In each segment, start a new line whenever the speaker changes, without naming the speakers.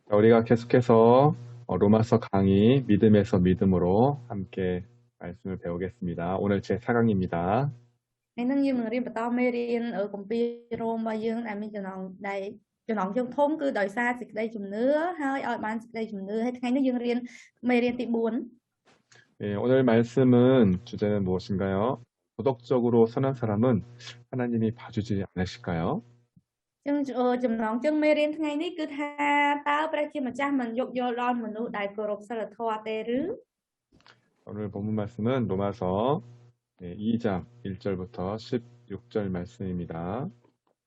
자, 우리가 계속해서 로마서 강의 믿음에서 믿음으로 함께 말씀을 배우겠습니다. 오늘 제 4강입니다.
Ngày nâng dương riêng bắt đầu mê riêng ở công ty Rome và dương là mình cho nó dương thông cứ đòi xa dịch đây chùm nữa hai ở ban dịch đây chùm nữa hết ngày nó dương riêng mê riêng tị buồn
예, 오늘 말씀은 주제는 무엇인가요? 도덕적으로 선한 사람은 하나님이 봐주지 않으실까요?
chừng chùm nó chừng mê riêng ngày ní cứ tha tao phải chi mà cha mình dục vô lon mình nuôi đại cổ rục sa là thoa tê rứ
오늘 본문 말씀은 로마서 2장 1절부터 16절 말씀입니다.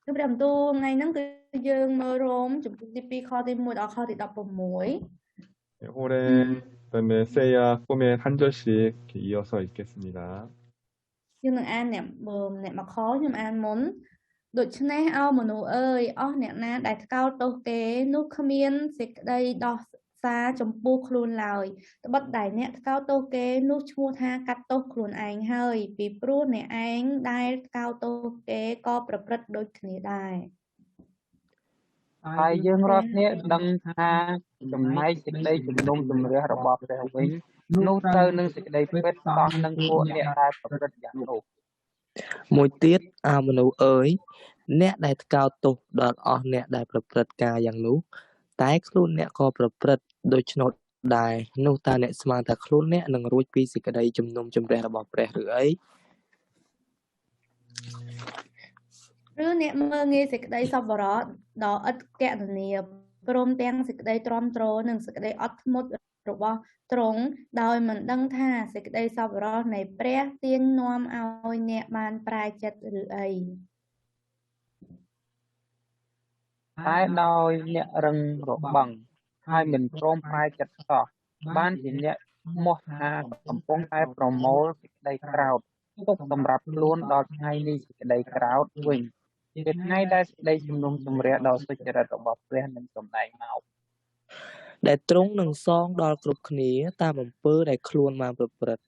cứ đầm tu ngày nâng cứ dương mơ rôm chùm đi pi kho đi mua đó kho thì đọc bầm muối
호렌, 그다음에 세야, 꼬멘 한 절씩 이렇게 이어서 읽겠습니다.
dương đừng an nè bờm nè mà khó nhưng mà an muốnដូច្នេះអោមនុស្សអើយអស់អ្នកណាដែលថ្កោលទោសគេនោះគ្មានសេចក្តីដោះសារចំពោះខ្លួនឡើយត្បិតតែអ្នកថ្កោលទោសគេនោះឈ្មោះថាកាត់ទោសខ្លួនឯងហើយពីព្រោះអ្នកឯងដែលថ្កោលទោសគេក៏ប្រព្រឹត្តដូចគ្នាដែរ
ហើយយើងរាល់គ្នាដឹងថាចំណែកសេចក្តីជំនុំជម្រះរបស់ព្រះវិញនោះទៅនឹងសេចក្តីពិតសោះនឹងពួកអ្នកដែលប្រព្រឹត្តយ៉ាងនោះ
មួយទៀតអើមនុស្សអើយអ្នកដែលថ្កោលទោសដល់អស់អ្នកដែលប្រព្រឹត្តការយ៉ាងនោះតែខ្លួនអ្នកក៏ប្រព្រឹត្តដូច្នោះដែរនោះតើអ្នកស្មានថាខ្លួនអ្នកនឹងរួចពីសេចក្តីជំនុំជម្រះរបស់ព្រះឬអី
ឬអ្នកមើលងាយសេចក្តីសប្បុរសដ៏ឥតកណនាព្រមទាំងសេចក្តីទ្រាំទ្រនិងសេចក្តីអត់ធ្មត់របស់ទ្រង់ដោយមិនដឹងថាសេចក្តីសប្បុរសនៃព្រះទាញនាំឲ្យអ្នកបានប្រែចិត្តឬអី
តែដោយអ្នករឹងរបង់ហើយមិនព្រមប្រែចិត្តសោះបានជាអ្នកមោះថាកំពុងតែប្រមូលសេចក្តីក្រោធទុកសម្រាប់ខ្លួនដល់ថ្ងៃនេះសេចក្តីក្រោធវិញជាថ្ងៃដែលសេចក្តីជំនុំជម្រះដ៏សុចរិតរបស់ព្រះនឹងសម្ដែងមក
ដែលទ្រង់នឹងសងដល់គ្រប់គ្នាតាមអំពើដែលខ្លួនបានប្រព្រឹត្ត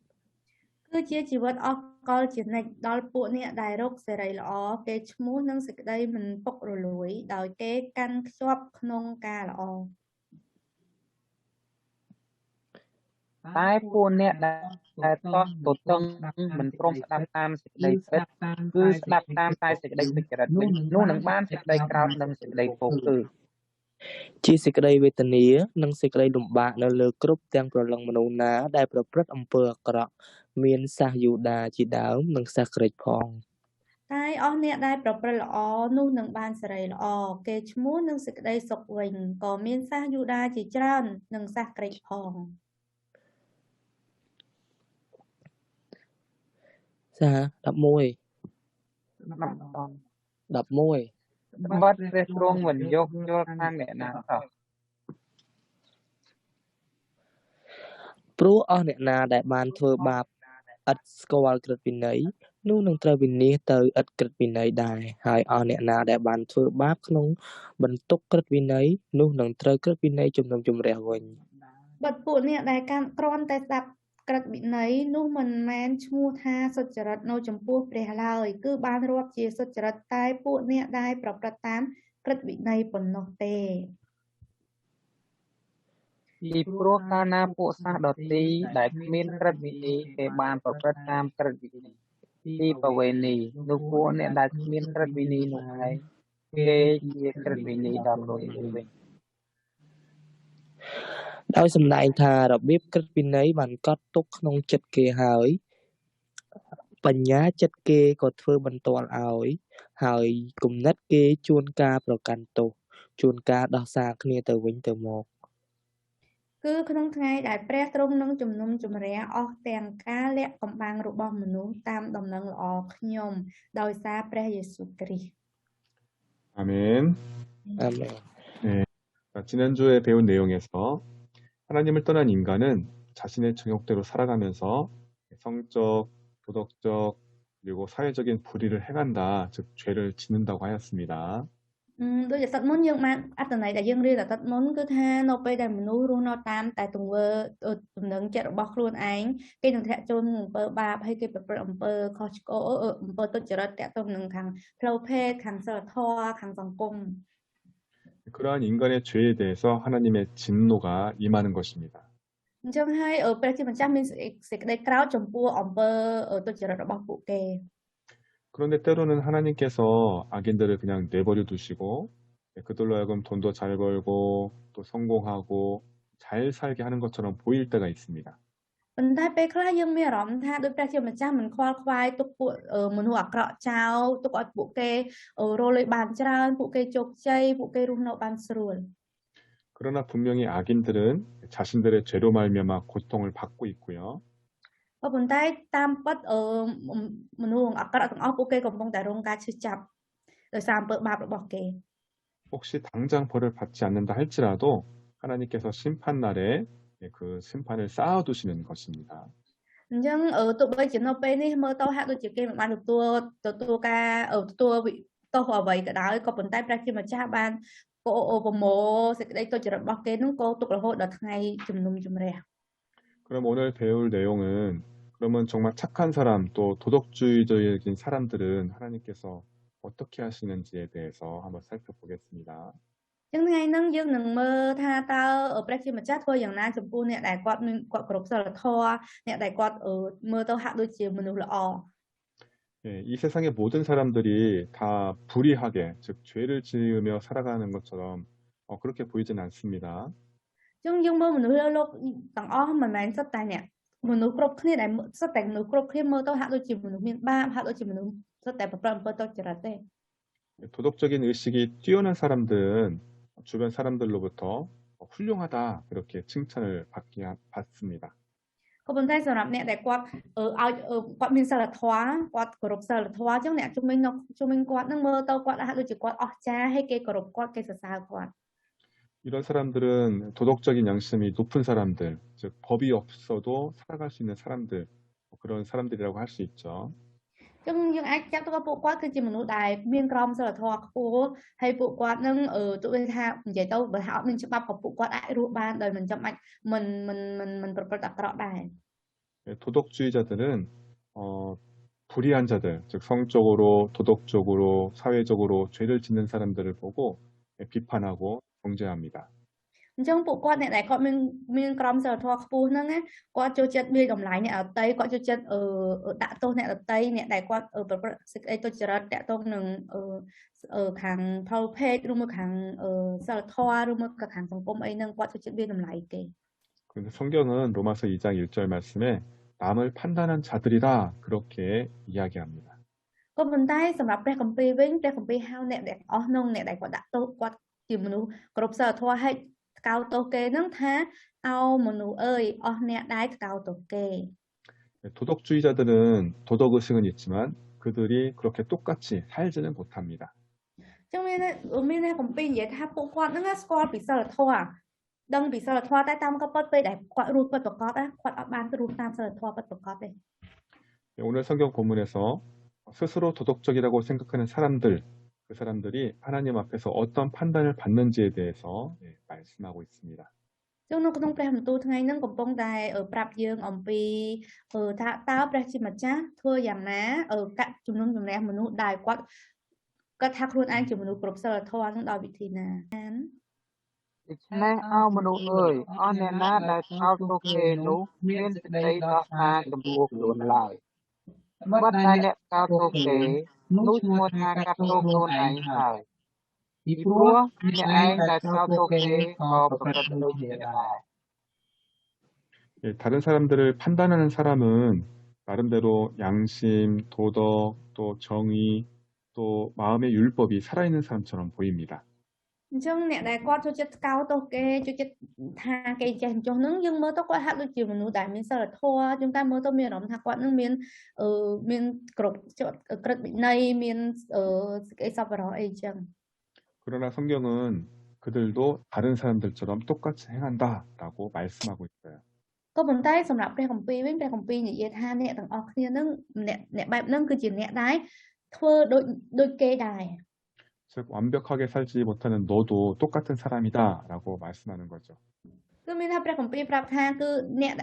គឺជាជីវិតអស់កលជានិច្ចដល់ពួកអ្នកដែលរកសេរីល្អគេឈ្មោះនឹងសេចក្តីមិនពុករលួយដោយគេកាន់ខ្ជាប់ក្នុងការល្អ
តែពួកអ្នកដែលតោះទទឹងមិនព្រមស្ដាប់តាមសេចក្តីពិតគឺស្ដាប់តាមតែសេចក្តីទុច្ចរិតវិញនោះនឹងបានសេចក្តីក្រោធនិងសេចក្តីពោលគឺ
ជាសេចក្តីវេទនានិងសេចក្តីលំបាកនៅលើគ្រប់ទាំងព្រលឹងមនុស្សណាដែលប្រព្រឹត្តអំពើអាក្រក់មានសាសយូដាជាដើមនិងសាសក្រិចផង
តែអស់អ្នកដែលប្រព្រឹត្តល្អនោះនឹងបានសេរីល្អគេឈ្មោះនឹងសេចក្តីសុខវិញក៏មានសាសយូដាជាច្រើននិងសាសក្រិចផង
សា 11
បាត់ព្រះទ្រង់មិនយកយល់ខាងអ្នកណាសោះ
ព្រោះអស់អ្នកណាដែលបានធ្វើបាបឥតស្គាល់ក្រឹតវិន័យនោះនឹងត្រូវវិនាសទៅឥតក្រឹតវិន័យដែរហើយអស់អ្នកណាដែលបានធ្វើបាបក្នុងបន្ទុកក្រឹតវិន័យនោះនឹងត្រូវក្រឹតវិន័យជំនុំជម្រះវិញ
បាត់ពួកអ្នកដែលកាន់គ្រាន់តែស្ដាប់ក្រឹតវិន័យនោះមិនមែនឈ្មោះថាសុចរិតនៅចំពោះព្រះឡើយគឺបានរាប់ជាសុចរិតតែពួកអ្នកដែលប្រព្រឹត្តតាមក្រឹតវិន័យប៉ុណ្ណោះទេ
ពីព្រោះកាលណាពួកសាសដទីដែលគ្មានក្រឹតវិន័យគេបានប្រព្រឹត្តតាមក្រឹតវិន័យទីប្រវេណីនោះពួកអ្នកដែលគ្មានក្រឹតវិន័យនោះឯងគេជាក្រឹតវិន័យដល់មនុស្សវិញ
ដោយសម្ដែងថារបៀបក្រឹតវិន័យបានកត់ទុកក្នុងចិត្តគេហើយបញ្ញាចិត្តគេក៏ធ្វើបន្ទាល់ឲ្យហើយគំនិតគេជួនការប្រកាន់ទោសជួនការដោះសារគ្នាទៅវិញទៅមក
គឺក្នុងថ្ងៃដែលព្រះទ្រង់នឹងជំនុំជម្រះអស់ទាំងការលាក់កំបាំងរបស់មនុស្សតាមដំណឹងល្អខ្ញុំដោយសារព្រះយេស៊ូវគ្រីស្ទ
아멘.
아멘.
자, 지난주에 배운 내용에서 하나님을 떠난 인간은 자신의 정욕대로 살아가면서 성적, 도덕적, 그리고 사회적인 불의를 행한다, 즉 죄를 짓는다고 하였습니다.
ដូចជាសិតមុនយើងបានអត្ថន័យដែលយើងរៀនតែសិតមុនគឺថានៅពេលដែលមនុស្សរស់នៅតាមតែទង្វើទំនឹងចិត្តរបស់ខ្លួនឯងគេនឹងធ្លាក់ចូលក្នុងអំពើបាបហើយគេប្រព្រឹត្តអំពើខុសឆ្គងអំពើទុច្ចរិតតាក់ទងនឹងខាងផ្លូវភេទខាងសិលធម៌ខាងសង្គម
그러한 인간의 죄에 대해서 하나님의 진노가 임하는 것입니다.
អញ្ចឹងហើយព្រះជាម្ចាស់មានសេចក្តីក្រោធចំពោះអំពើទុច្ចរិតរបស់ពួកគេ
그런데 때로는 하나님께서 악인들을 그냥 내버려 두시고 그들로 하여금 돈도 잘 벌고 또 성공하고 잘 살게 하는 것처럼 보일 때가 있습니다.
ប៉ុន្តែពេលខ្លះយើងមានអារម្មណ៍ថាដោយព្រះជាម្ចាស់មិនខ្វល់ខ្វាយទុកពួកមនុស្សអាក្រក់ចោលទុកឲ្យពួកគេរស់លុយបានច្រើនពួកគេជោគជ័យពួកគេរស់នៅបានស្រួល
그러나 분명히 악인들은 자신들의 죄로 말미암아 고통을 받고 있고요.
ប៉ុន្តែតាមពិតមនុស្សអាក្រក់ទាំងអស់ពួកគេកំពុងតែរងការឈឺចាប់ដោយសារអំពើបាបរបស់គេ
혹시 당장 벌을 받지 않는다 할지라도 하나님께서 심판날에 그 심판을 쌓아두시는 것입니다.
អញ្ចឹងទោះបីជានៅពេលនេះមើលទៅហាក់ដូចជាគេមិនបានទទួលការទទួលទោសអ្វីក៏ដោយក៏ប៉ុន្តែព្រះជាម្ចាស់បានប្រមូលសេចក្តីទុច្ចរិតរបស់គេនោះក៏ទុករហូតដល់ថ្ងៃជំនុំជម្រះ
그럼 오늘 배울 내용은 그러면 정말 착한 사람 또 도덕주의적인 사람들은 하나님께서 어떻게 하시는지에 대해서 한번 살펴보겠습니다.
អញ្ចឹងថ្ងៃហ្នឹងយើងនឹងមើលថាតើព្រះជាម្ចាស់ធ្វើយ៉ាងណាចំពោះអ្នកដែលគាត់គ្រប់សិលធម៌អ្នកដែលគាត់មើលទៅហាក់ដូចជាមនុស្សល្អ
예, 이 세상의 모든 사람들이 다 불의하게 즉 죄를 지으며 살아가는 것처럼 그렇게 보이진 않습니다.
អញ្ចឹងយើងមើលមនុស្សលើโลกទាំងអស់មិនមែនសុទ្ធតែអ្នកមនុស្សគ្រប់គ្នាដែលសុទ្ធតែមនុស្សគ្រប់គ្នាមើលទៅហាក់ដូចជាមនុស្សមានបាបហាក់ដូចជាមនុស្សសុទ្ធតែប្រព្រឹត្តអំពើទុច្ចរិតទេ
도덕적인 의식이 뛰어난 사람들은 주변 사람들로부터 훌륭하다 그렇게 칭찬을 받습니다.
ក៏ប៉ុន្តែសម្រាប់អ្នកដែលគាត់ឲ្យគាត់មានសិលធម៌គាត់គោរពសិលធម៌អញ្ចឹងអ្នកជំនាញគាត់នឹងមើលទៅគាត់ហាក់ដូចជាគាត់អស្ចារ្យហើយគេគោរពគាត់គេសរសើរគាត់
이런 사람들은 도덕적인 양심이 높은 사람들, 즉 법이 없어도 살아갈 수 있는 사람들 그런 사람들이라고 할 수 있죠.
អញ្ចឹងយើងអាចចាត់ទុកពួកគាត់គឺជាមនុស្សដែលមានក្រមសីលធម៌ខ្ពស់ហើយពួកគាត់នឹងទោះបីថានិយាយទៅបើថាអត់មានច្បាប់ក៏ពួកគាត់អាចរស់បានដោយមិនចាំបាច់មិនប្រព្រឹត្តអាក្រក់ដែរ
도덕주의자들은 불의한 자들, 즉 성적으로, 도덕적으로, 사회적으로 죄를 짓는 사람들을 보고 비판하고 정죄합니다.
អញ្ចឹងពួកគាត់អ្នកដែលគាត់មានក្រមសីលធម៌ខ្ពស់ហ្នឹងគាត់ចូលចិត្តវាតម្លៃអ្នកដទៃគាត់ចូលចិត្តដាក់ទោសអ្នកដទៃអ្នកដែលគាត់ប្រព្រឹត្តសេចក្តីទុច្ចរិតតាក់ទងនឹងខាងផលភេទឬមកខាងសីលធម៌ឬមកខាងសង្គមអីហ្នឹងគាត់ចូលចិត្តវាតម្លៃគេ
그런데 성경은 로마서 2장 1절 말씀에 남을 판단한 자들이라 그렇게 이야기합니다.
ក៏ប៉ុន្តែសម្រាប់ព្រះគម្ពីរវិញព្រះគម្ពីរហៅអ្នកដែលអស់នោះអ្នកដែលគាត់ដាក់ទោសគាត់ជាមនុស្សគ្រប់សីលធម៌ហើយកោតទោសគេហ្នឹងថាអោមនុស្សអើយអស់អ្នកដែលកោតទោសគេ
도덕주의자들은 도덕의식은 있지만 그들이 그렇게 똑같이 살지는 못합니다.
ចឹងមានគម្ពីរនិយាយថាពួកគាត់ហ្នឹងស្គាល់ពីសីលធម៌ដឹងពីសីលធម៌តែតាមក៏ពិតពេលដែលគាត់រស់ពិតប្រាកដគាត់អត់បានរស់តាមសីលធម៌ពិតប្រាកដទេ
오늘 성경 본문에서 스스로 도덕적이라고 생각하는 사람들, 그 사람들이 하나님 앞에서 어떤 판단을 받는지에 대해서 말씀하고 있습니다.
ចឹងនៅក្នុងព្រះបន្ទូលថ្ងៃហ្នឹងកំពុងតែប្រាប់យើងអំពីថាតើព្រះជាម្ចាស់ធ្វើយ៉ាងណាកាត់ជំនុំជម្រះមនុស្សដែលគាត់ថាខ្លួនឯងជាមនុស្សគ្រប់សីលធម៌ហ្នឹងដោយវិធីណា
ដូច្នេះអោមនុស្សអើយអស់អ្នកណាដែលកោតទោសគេនោះមានសេចក្តីដោះសារចំពោះខ្លួនឡើយបើតែអ្នកកោតទោសគេនោះឈ្មោះថាកាត់ទោសខ្លួនឯងហើយពីព្រោះអ្នកឯងដែលកោតទោសគេក៏ប្រព្រឹត្តដូចគ្នាដែរ
다른 사람들을 판단하는 사람은 나름대로 양심, 도덕, 또 정의, 또 마음의 율법이 살아있는 사람처럼 보입니다.
អញ្ចឹងអ្នកដែលគាត់ចូលចិត្តកោតទោសគេចូលចិត្តថាគេចេះចុះហ្នឹងយើងមើលទៅគាត់ហាក់ដូចជាមនុស្សដែលមានសីលធម៌ជាងតែមើលទៅមានអារម្មណ៍ថាគាត់នឹងមានគ្រប់ក្រឹតវិន័យមានសេចក្តីសប្បុរសអីចឹង
그러나 성경은 그들도 다른 사람들처럼 똑같이 행한다라고 말씀하고 있어요.
ក៏ប៉ុន្តែសម្រាប់ព្រះគម្ពីរវិញព្រះគម្ពីរនិយាយថាអ្នកទាំងអស់គ្នានឹងអ្នកបែបហ្នឹងគឺជាអ្នកដែលធ្វើដូចគេដែរ
즉 완벽하게 살지 못하는 너도 똑같은 사람이다라고 말씀하는 거죠.
គឺមានថាព្រះគម្ពីរប្រាប់ថាគឺអ្នក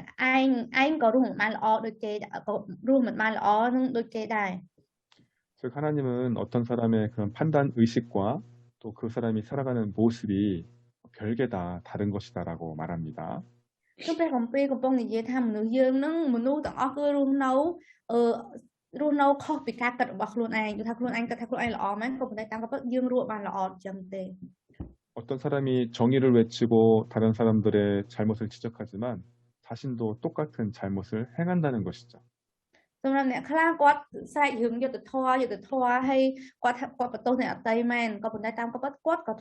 ឯងក៏រស់មិនបានល្អដូចគេក៏រស់មិនបានល្អនឹងដូចគេដែរ
즉 하나님은 어떤 사람의 그런 판단 의식과 또 또 그 사람이 살아가는 모습이 별개다 다른 것이다라고 말합니다.
ក្នុងព្រះគម្ពីរកំពុងនិយាយថាមនុស្សយើងនឹងមនុស្សទាំងអស់គឺរស់នៅខុសពីការគិតរបស់ខ្លួនឯងគឺថាខ្លួនឯងគិតថាខ្លួនឯងល្អមែនក៏ប៉ុន្តែតាមពិតយើងរស់បានល្អចឹងទេ
어떤 사람이 정의를 외치고 다른 사람들의 잘못을 지적하지만 자신도 똑같은 잘못을 행한다는 것이죠.
សម្រាប់អ្នកខ្លះគាត់ស្រែករឿងយុត្តិធម៌ហើយគាត់បន្ទោសអ្នកអតីមែនក៏ប៉ុន្តែតាមពិតគាត់ក៏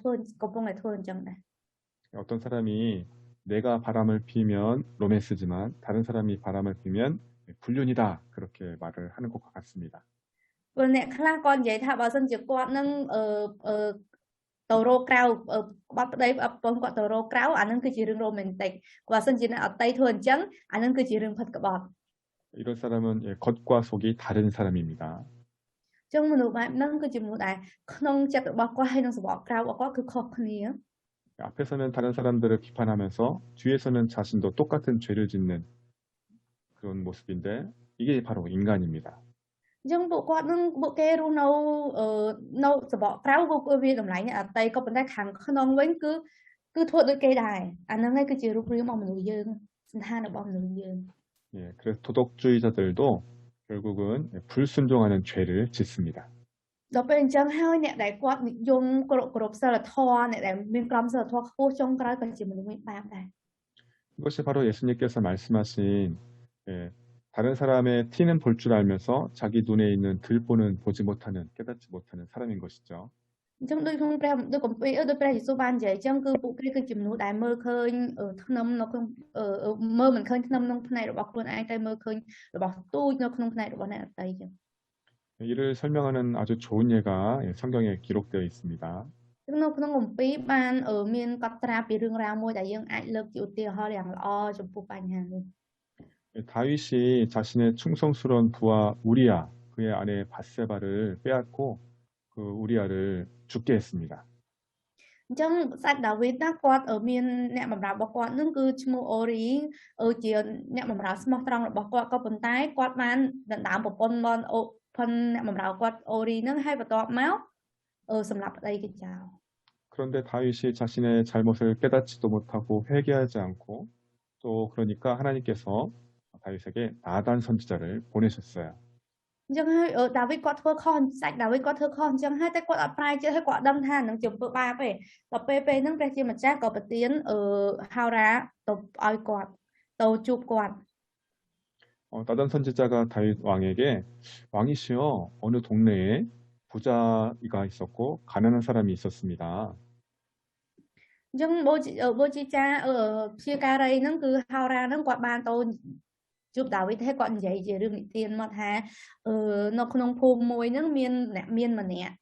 កំពុងតែធ្វើអញ្ចឹងដែរ
어떤 사람이 내가 바람을 피면 로맨스지만 다른 사람이 바람을 피면 불륜이다 그렇게 말을 하는 것 같습니다.
ព្រោះអ្នកខ្លះគាត់និយាយថាបើសិនជាគាត់នឹងទៅរកក្រៅបាត់ប្តីប្រពន្ធគាត់ទៅរកក្រៅអានឹងគឺជារឿងរ៉ូមែនទិកបើសិនជាអ្នកអតីធ្វើអញ្ចឹងអានឹងគឺជារឿងផិតក្បត់
이런 사람은 겉과 속이 다른 사람입니다.
អញ្ចឹងមនុស្សបែបហ្នឹងគឺជាមនុស្សដែលក្នុងចិត្តរបស់គាត់ហើយនឹងសម្បកក្រៅរបស់គាត់គឺខុសគ្នា
앞에서는 다른 사람들을 비판하면서 뒤에서는 자신도 똑같은 죄를 짓는 그런 모습인데 이게 바로 인간입니다.
អញ្ចឹងពួកគាត់នឹងពួកគេរស់នៅសម្បកក្រៅក៏វាតម្លៃអ្នកអតីក៏ប៉ុន្តែខាងក្នុងវិញគឺធ្វើដូចគេដែរអាហ្នឹងឯងគឺជារូបរាងរបស់មនុស្សយើងសន្តានរបស់មនុស្សយើង
예, 그래서 도덕주의자들도 결국은 불순종하는 죄를 짓습니다.
ដល់ពេលអញ្ចឹងហើយអ្នកដែលគាត់និយមគ្រប់សិលធម៌អ្នកដែលមានក្រមសិលធម៌ខ្ពស់ចុងក្រោយក៏ជាមនុស្សមានបាបដែរ
이것이 바로 예수님께서 말씀하신 다른 사람의 티는 볼 줄 알면서 자기 눈에 있는 들보는 보지 못하는 깨닫지 못하는 사람인 것이죠.
អញ្ចឹងដូចក្នុងដូចគម្ពីរដូចព្រះយេស៊ូវបាននិយាយអញ្ចឹងគឺពួកគេគឺជាមនុស្សដែលមើលឃើញធ្នឹមនៅក្នុងមើលមិនឃើញធ្នឹមក្នុងផ្នែករបស់ខ្លួនឯងតែមើលឃើញរបស់ទូចនៅក្នុងផ្នែករបស់អ្នកអតីអញ្ចឹង
이를 설명하는 아주 좋은 예가 성경에 기록되어 있습니다.
នៅក្នុងគម្ពីរបានមានកត់ត្រាពីរឿងរ៉ាវមួយដែលយើងអាចលើកជាឧទាហរណ៍យ៉ាងល្អចំពោះបញ្ហានេះ
다윗이 자신의 충성스러운 부하 우리야 그의 아내 밧세바를 빼앗고 그 우리야를 죽게 했습니다.
អញ្ចឹងសាច់ដាវីតណាគាត់មានអ្នកបម្រើរបស់គាត់នឹងគឺឈ្មោះអូរីជាអ្នកបម្រើស្មោះត្រង់របស់គាត់ក៏ប៉ុន្តែគាត់បានដណ្ដើមប្រពន្ធមកអ្នកបម្រើគាត់អូរីនឹងហើយបន្ទាប់មកសម្រាប់ប្តីគេចោល
그런데 다윗이 자신의 잘못을 깨닫지도 못하고 회개하지 않고 또 그러니까 하나님께서 다윗에게 나단 선지자를 보내셨어요.
អញ្ចឹងហើយដាវីតគាត់ធ្វើខុសសាច់ដាវីតគាត់ធ្វើខុសអញ្ចឹងហើយតែគាត់អត់ប្រែចិត្តហើយគាត់ដឹងថានឹងជាអំពើបាបទេដល់ពេលហ្នឹងព្រះជាម្ចាស់ក៏ប្រទានហោរាទៅឲ្យគាត់ទៅជួបគាត់
나단 선지자가 다윗 왕에게 왕이시여 어느 동네에 부자가 있었고 가난한 사람이 있었습니다.
អញ្ចឹងបូជាចាព្យាការីហ្នឹងគឺហោរាហ្នឹងគាត់បានទៅជួបដាវីតហើយគាត់និយាយជារឿងនិទានមកថានៅក្នុងភូមិមួយហ្នឹងមានអ្នកមានម្នាក់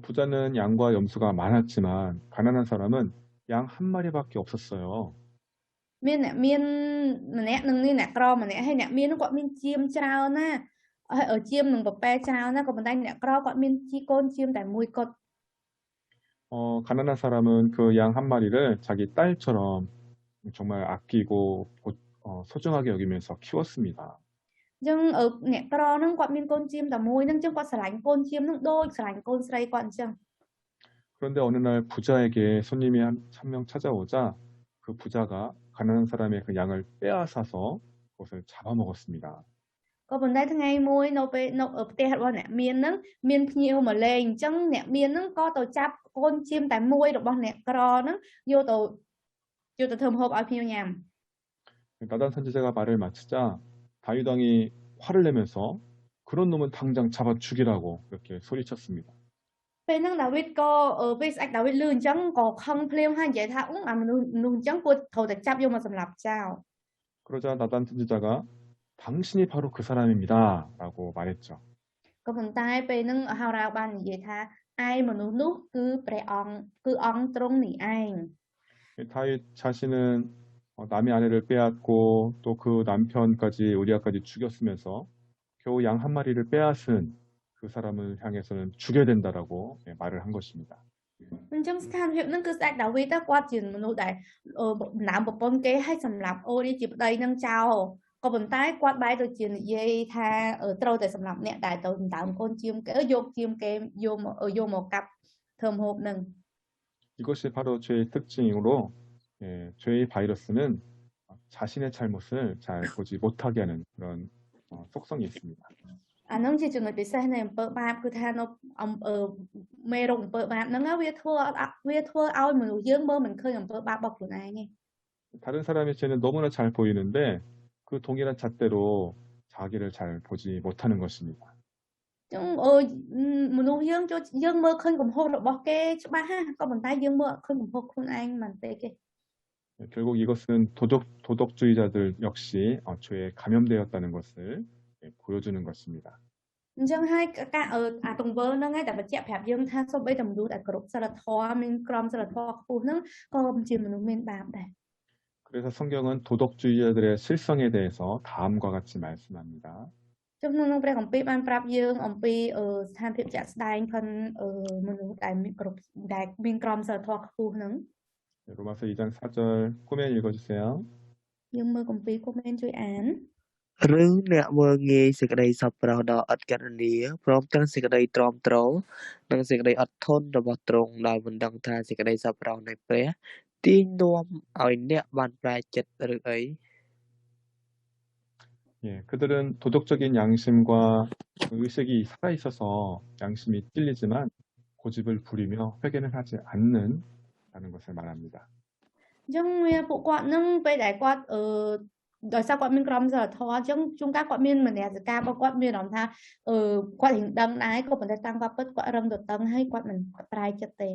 부자는 양과 염소가 많았지만 가난한 사람은 양 한 마리밖에 없었어요.
មានអ្នកមានម្នាក់នឹងអ្នកក្រម្នាក់ហើយអ្នកមានហ្នឹងគាត់មានជាមច្រើនណាហើយជាមនឹងប្រប៉ែច្រើនណាក៏ប៉ុន្តែអ្នកក្រគាត់មានកូនជាមតែមួយគាត់
가난한 사람은 그 양 한 마리를 자기 딸처럼 정말 아끼고 소중하게 여기면서 키웠습니다.
អញ្ចឹងអ្នកក្រហ្នឹងគាត់មានកូនជាមតែមួយហ្នឹងអញ្ចឹងគាត់ស្រឡាញ់កូនជាមហ្នឹងដូចស្រឡាញ់កូនស្រីគាត់អញ្ចឹង
그런데 어느 날 부자에게 손님이 한 명 찾아오자 그 부자가 가난한 사람의 그 양을 빼앗아서 그것을 잡아먹었습니다.
ក៏ប៉ុន្តែថ្ងៃមួយនៅពេលនៅផ្ទះរបស់អ្នកមានហ្នឹងមានភ្ញៀវមកលេងអញ្ចឹងអ្នកមានហ្នឹងក៏ទៅចាប់កូនជាមតែមួយរបស់អ្នកក្រហ្នឹងយកទៅធ្វើម្ហូបឲ្យភ្ញៀវញ៉ាំ
나단 선지자가 말을 마치자 다윗 왕이 화를 내면서 그런 놈은 당장 잡아 죽이라고 이렇게 소리쳤습니다.
ពេលហ្នឹងដាវីតក៏ពេលស្ដេចដាវីតលឺអញ្ចឹងក៏ខឹងភ្លាមហើយនិយាយថាអាមនុស្សអញ្ចឹងគួរត្រូវតែចាប់យកមកសម្លាប់ចោល
그러자 나단 선지자가 당신이 바로 그 사람입니다라고 말했죠.
ក៏ប៉ុន្តែពេលហ្នឹងហោរាបាននិយាយថាឯមនុស្សនោះគឺព្រះអង្គគឺអង្គទ្រង់នេះឯង
다윗 자신은 남의 아내를 빼앗고 또 그 남편까지 우리아까지 죽였으면서 겨우 양 한 마리를 빼앗은 그 사람을 향해서는 죽여야 된다라고 말을 한 것입니다.
អញ្ចឹងស្ថានភាពហ្នឹងគឺស្ដេចដាវីតគាត់ជាមនុស្សដែលណាមប្រពន្ធគេឲ្យសម្លាប់អូរីជាប្តីនឹងចោលក៏ប៉ុន្តែគាត់បែរទៅជានិយាយថាត្រូវតែសម្លាប់អ្នកដែលទៅដណ្ដើមកូនជាមគេយកជាមគេយកមកកាប់ ធ្វើម្ហូបនឹង
이것이 바로 죄의 특징이므로 죄의 바이러스는 자신의 잘못을 잘 보지 못하게 하는 그런 속성이 있습니다.
អានឹងជាចំណុចពិសេសនៃអំពើបាបគឺថានៅមេរោគអំពើបាបហ្នឹងវាធ្វើឲ្យមនុស្សយើងមើលមិនឃើញអំពើបាបរបស់ខ្លួនឯងទេ
다른 사람의 죄는 너무나 잘 보이는데 그 동일한 잣대로 자기를 잘 보지 못하는 것입니다.
ចឹងមនុស្សយើងមើលឃើញកំហុសរបស់គេច្បាស់ណាក៏ប៉ុន្តែយើងមើលឃើញកំហុសខ្លួនឯងមិនពេកទេ
결국 이것은 도덕주의자들 역시 죄에 감염되었다는 것을 보여주는 것입니다.
អញ្ចឹងហើយការអាទង្វើហ្នឹងឯងតែបញ្ជាក់ប្រាប់យើងថាសូម្បីតែមនុស្សដែលគោរពសិលធម៌មានក្រមសិលធម៌ខ្ពស់ហ្នឹងក៏ជាមនុស្សមានបាបដែរ
그래서 성경은 도덕주의자들의 실성에 대해서 다음과 같이 말씀합니다.
trongក្នុងព្រះគម្ពីរបានប្រាប់យើងអំពីស្ថានភាពជាក់ស្ដែងផងមនុស្សដែលមានក្រមសិលធម៌ខ្ពស់ហ្នឹង
로마서 2장 4절 꾸면 읽어주세요.
យើងមើលគម្ពីរគូមែនជួយអាន
ឬអ្នកមើលងាយសេចក្តីសប្បុរសដ៏ឥតកតញ្ញូព្រមទាំងសេចក្តីទ្រាំទ្រនិងសេចក្តីអត់ធន់របស់ទ្រង់ដោយមិនដឹងថាសេចក្តីសប្បុរសនៃព្រះទាញនាំឲ្យអ្នកបានប្រែចិត្តឬអី
그들은 도덕적인 양심과 의식이 살아있어서 양심이 찔리지만 고집을 부리며 회개는 하지 않는다는 것을 말합니다.
អញ្ចឹងវាពួកគាត់នឹងពេលដែលគាត់ដោយសារគាត់មានក្រមសីលធម៌អញ្ចឹងជួនកាលគាត់មានមនសិការរបស់គាត់មានអារម្មណ៍ថាគាត់រៀងដឹងដែរក៏ប៉ុន្តែតាមគាត់ពិតគាត់រឹងទទឹងហើយគាត់មិនប្រែចិត្តទេ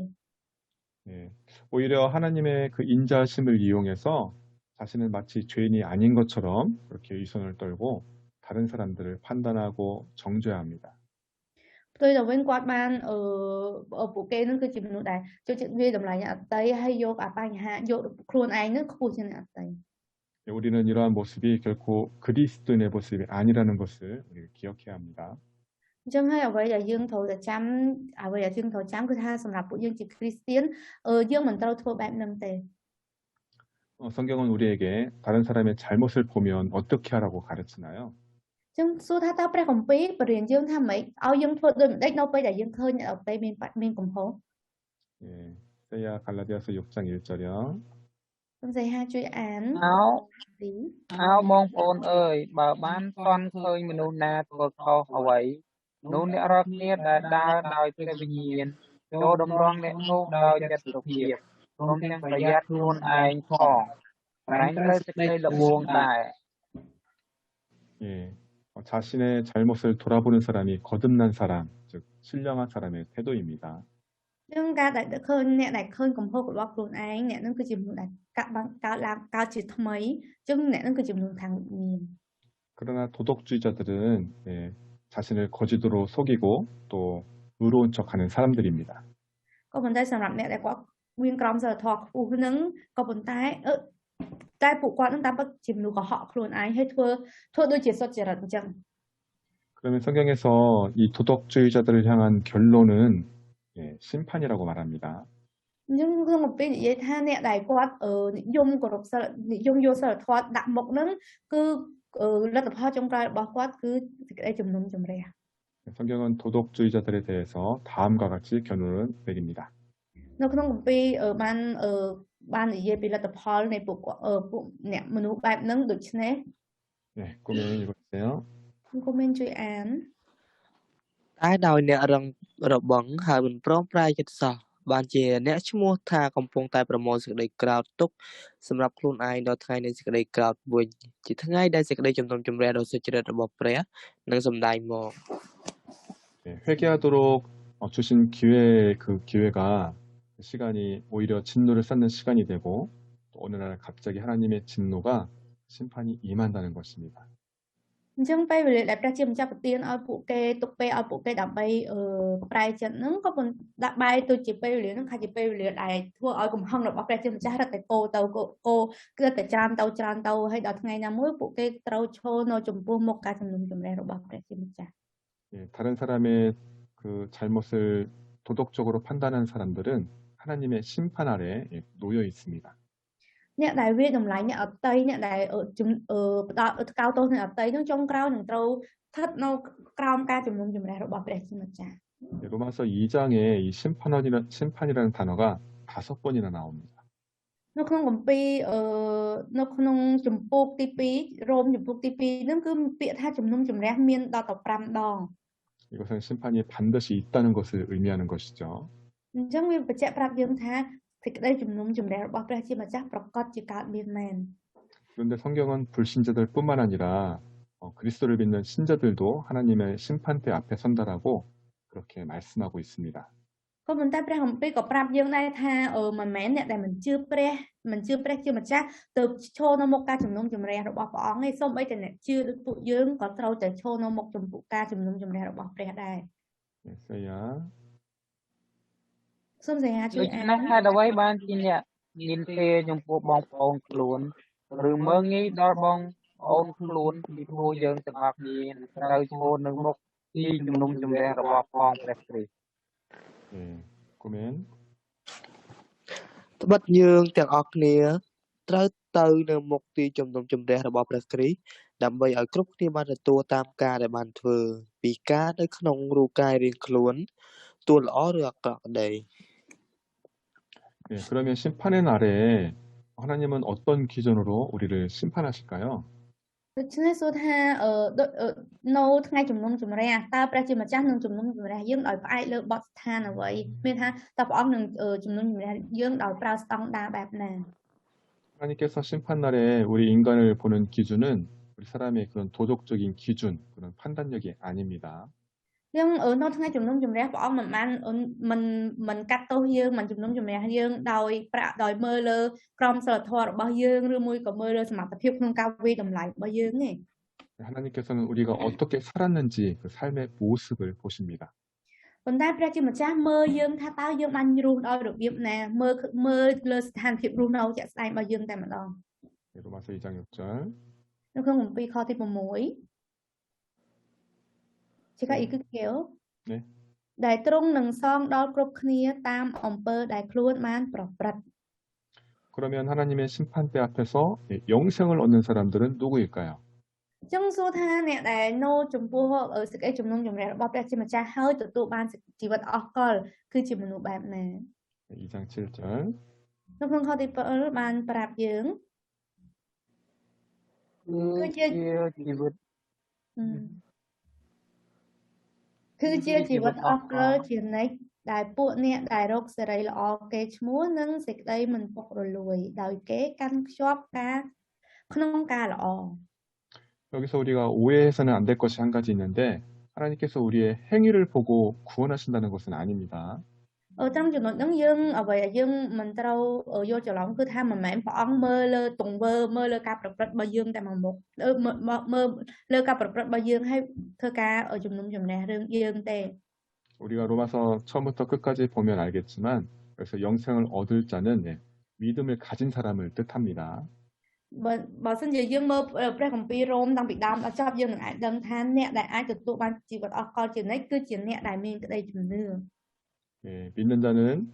오히려 하나님의 그 인자심을 이용해서 자신은 마치 죄인이 아닌 것처럼 그렇게 위선을 떨고 다른 사람들을 판단하고 정죄해야 합니다.
ផ្ទុយទៅវិញគាត់បានពួកគេនឹងគឺជាមនុស្សដែលចូលចិត្តវាតម្លៃអ្នកអតីតហើយយកអាបញ្ហាយកខ្លួនឯងនឹងខ្ពស់ជាងអ្នកអតីត
우리는 이러한 모습이 결코 그리스도인의 모습이 아니라는 것을 우리가 기억해야 합니다.
អញ្ចឹងហើយអ្វីដែលយើងត្រូវតែចាំគឺថាសម្រាប់ពួកយើងជាគ្រីស្ទានយើងមិនត្រូវធ្វើបែបហ្នឹងទេ
성경은 우리에게 다른 사람의 잘못을 보면 어떻게 하라고 가르치나요?
អញ្ចឹងសួរថាតើព្រះគម្ពីរបរៀនយើងថាម៉េចឲ្យយើងធ្វើដូចម្ដេចនៅពេលដែលយើងឃើញអ្នកដទៃមានកំហុស
세야 갈라디아서 6장 1절이요.
សូមសេហាជួយអាន
អោបងប្អូនអើយបើបានតន់ឃើញមនុស្សណាធ្វើខុសអ្វីនោះអ្នករាល់គ្នាដែលដើរដោយព្រះវិញ្ញាណចូលតម្រង់អ្នកនោះដោយចិត្តសុភាពព្រមទាំងប្រយ័ត្នខ្លួនឯងផងប្រែងត្រូវសេចក្តីល្បួងដែរ
자신의 잘못을 돌아보는 사람이 거듭난 사람, 즉 신령한 사람의 태도입니다.
អញ្ចឹងការដែលឃើញអ្នកដែលឃើញកំហុសរបស់ខ្លួនឯងអ្នកនឹងគឺជាមនុស្សដែលកើតជាថ្មីអញ្ចឹងអ្នកនឹងគឺជាមនុស្សខាងវិញ្ញាណ
그러나 도덕주의자들은 자신을 거짓으로 속이고 또 의로운 척하는 사람들입니다.
ក៏ប៉ុន្តែសម្រាប់អ្នកដែលគាត់មានក្រមសីលធម៌ខ្ពស់ហ្នឹងក៏ប៉ុន្តែពួកគាត់នឹងតាមពិតជាមនុស្សកុហកខ្លួនឯងហើយធ្វើដូចជាសុចរិតអញ្ចឹង
그러면 성경에서 이 도덕주의자들을 향한 결론은 심판이라고 말합니다.
អញ្ចឹងក្នុងអំពីនិយាយថាអ្នកដែលគាត់និយមគោរពសិលនិយមយកសិលធម៌ដាក់មុខហ្នឹងគឺលទ្ធផលចុងក្រោយរបស់គាត់គឺសេចក្តីជំនុំជម្រះ
성경은 도덕주의자들에 대해서 다음과 같이 결론을 내립니다.
នៅក្នុងអំពីបាននិយាយពីលទ្ធផលនៃពួកអ្នកមនុស្សបែបហ្នឹងដូចនេះ
꾸민 읽어주세요.
គូមែនជួយអាន
តែដោយអ្នករឹងរបឹងហើយមិនព្រមប្រែចិត្តសោះបានជាអ្នកឈ្មោះថាកំពុងតែប្រមូលសេចក្តីក្រោធទុកសម្រាប់ខ្លួនឯងដល់ថ្ងៃនៃសេចក្តីក្រោធវិញជាថ្ងៃដែលសេចក្តីជំនុំជម្រះដ៏សុចរិតរបស់ព្រះនឹងសម្ដែងមក
회개하도록 주신 그 기회가 시간이 오히려 진노를 쌓는 시간이 되고 또 어느 날 갑자기 하나님의 진노가 심판이 임한다는 것입니다.
អញ្ចឹងពេលវេលាដែលព្រះជាម្ចាស់ប្រទានឲ្យពួកគេទុកពេលឲ្យពួកគេដើម្បីប្រែចិត្តហ្នឹងក៏ដាក់បាយទៅជាពេលវេលាហ្នឹងខាជាពេលវេលាដែលធ្វើឲ្យកំហឹងរបស់ព្រះជាម្ចាស់រត់តែគោគឺតែច្រើនទៅហើយដល់ថ្ងៃណាមួយពួកគេត្រូវឈរនៅចំពោះមុខការជំនុំជម្រះរបស់ព្រះជាម្ចាស់
다른 사람의 그 잘못을 도덕적으로 판단하는 사람들은 하나님의 심판 아래 놓여 있습니다.
អ្នកដែលវាតម្លៃអ្នកអតីតអ្នកដែលផ្ដោតកោតទោសអ្នកអតីតនឹងចុងក្រោយនឹងត្រូវស្ថិតនៅក្រោមការជំនុំជម្រះរបស់ព្រះជាម្ចាស់
로마서 2장에 이 심판이라는 단어가 5번이나 나옵니다.
នៅក្នុងគម្ពីរនៅក្នុងជំពូកទី2រ៉ូមជំពូកទី2ហ្នឹងគឺពាក្យថាជំនុំជម្រះមានដល់ទៅ5ដង
이것은 심판이 반드시 있다는 것을 의미하는 것이죠.
អញ្ចឹងវាបញ្ជាក់ប្រាប់យើងថាសេចក្តីជំនុំជម្រះរបស់ព្រះជាម្ចាស់ប្រកាសជាកើតមានមែន
그런데 성경은 불신자들뿐만 아니라 그리스도를 믿는 신자들도 하나님의 심판대 앞에 선다라고 그렇게 말씀하고 있습니다.
ក៏ប៉ុន្តែព្រះគម្ពីរក៏ប្រាប់យើងដែរថាមិនមែនអ្នកដែលមិនជឿព្រះជាម្ចាស់ទៅឈរនៅមុខការជំនុំជម្រះរបស់ព្រះអង្គទេសូម្បីតែអ្នកជឿដូចពួកយើងក៏ត្រូវតែឈរនៅមុខចំពោះការជំនុំជម្រះរបស់ព្រះដែរ
세야
សូមសញ្ញាជួយ
ដូច្នេះហេតុអ្វីបានជាអ្នកមានទេចំពោះបងប្អូនខ្លួនឬមើងងាយដល់បងប្អូនខ្លួនពីព្រោះយើងទាំងអស់គ្នាត្រូវឈរនៅមុខទីជំនុំជម្រះរបស់ផងព្រះគ្រីស្ទ
예, 꼬멘
ត្បិតយើងទាំងអស់គ្នាត្រូវទៅនៅមុខទីជំនុំជម្រះរបស់ព្រះគ្រីស្ទដើម្បីឲ្យគ្រប់គ្នាបានទទួលតាមការដែលបានធ្វើពីការនៅក្នុងរូបកាយរៀងខ្លួនទោះល្អឬអាក្រក់ក្តី
예, 그러면 심판의 날에 하나님은 어떤 기준으로 우리를 심판하실까요?
ដូច្នេះសួរថានៅថ្ងៃជំនុំជម្រះតើព្រះជាម្ចាស់នឹងជំនុំជម្រះយើងដោយផ្អែកលើបទដ្ឋានអ្វីមានថាតើព្រះអង្គនឹងជំនុំជម្រះយើងដោយប្រើស្តង់ដារបែបណា
하나님께서 심판날에 우리 인간을 보는 기준은 우리 사람의 그런 도덕적인 기준, 그런 판단력이 아닙니다.
យើងនៅថ្ងៃជំនុំជម្រះព្រះអង្គមិនកាត់ទោសយើងមិនជំនុំជម្រះយើងដោយមើលលើក្រមសីលធម៌របស់យើងឬមួយក៏មើលលើសមត្ថភាពក្នុងការវិតម្លៃរបស់យើងទេ
하나님께서는 우리가 어떻게 살았는지 그 삶의 모습을 보십니다.
ប៉ុន្តែព្រះជាម្ចាស់មើលយើងថាតើយើងបានរស់ដោយរបៀបណាមើលលើស្ថានភាពរស់នៅជាក់ស្ដែងរបស់យើងតែម្ដង
로마서 2장 6절
នៅក្នុងគម្ពីរខទី6 ជាការអ៊ីគឺកែវ
네.
ដែលទ្រង់នឹងសងដល់គ្រប់គ្នាតាមអំពើដែលខ្លួនបានប្រព្រឹត្ត
그러면 하나님의 심판대 앞에서 영생을 얻는 사람들은 누구일까요?
អញ្ចឹងសួរថាអ្នកដែលនៅចំពោះសេចក្តីជំនុំជម្រះរបស់ព្រះជាម្ចាស់ហើយទទួលបានជីវិតអស់កលគឺជាមនុស្សបែបណា
2장 7절
នៅក្នុងខទី7បានប្រាប់យើង
គឺជាជីវិត
គឺជាជីវិតអស់កលជានិច្ចដែលពួកអ្នកដែលរកសេរីល្អគេឈ្មោះនិងសេចក្តីមិនពុករលួយដោយគេកាន់ខ្ជាប់ការក្នុងការល្អ
여기서 우리가 오해해서는 안 될 것이 한 가지 있는데 하나님께서 우리의 행위를 보고 구원하신다는 것은 아닙니다.
trongចំណុចហ្នឹងយើងអ្វីដែលយើងមិនត្រូវយល់ច្រឡំគឺថាមិនមែនព្រះអង្គមើលលើទង្វើមើលលើការប្រព្រឹត្តរបស់យើងតែមួយមុខមើលលើការប្រព្រឹត្តរបស់យើងហើយធ្វើការជំនុំជម្រះរឿងយើងទេ
우리가 로마서 처음부터 끝까지 보면 알겠지만 그래서 영생을 얻을 자는 믿음을 가진 사람을 뜻합니다.
បើសិនជាយើងមើលព្រះគម្ពីររ៉ូមតាំងពីដើមដល់ចប់យើងនឹងអាចដឹងថាអ្នកដែលអាចទទួលបានជីវិតអស់កលជានិច្ចគឺជាអ្នកដែលមានក្តីជំនឿ
믿는 자는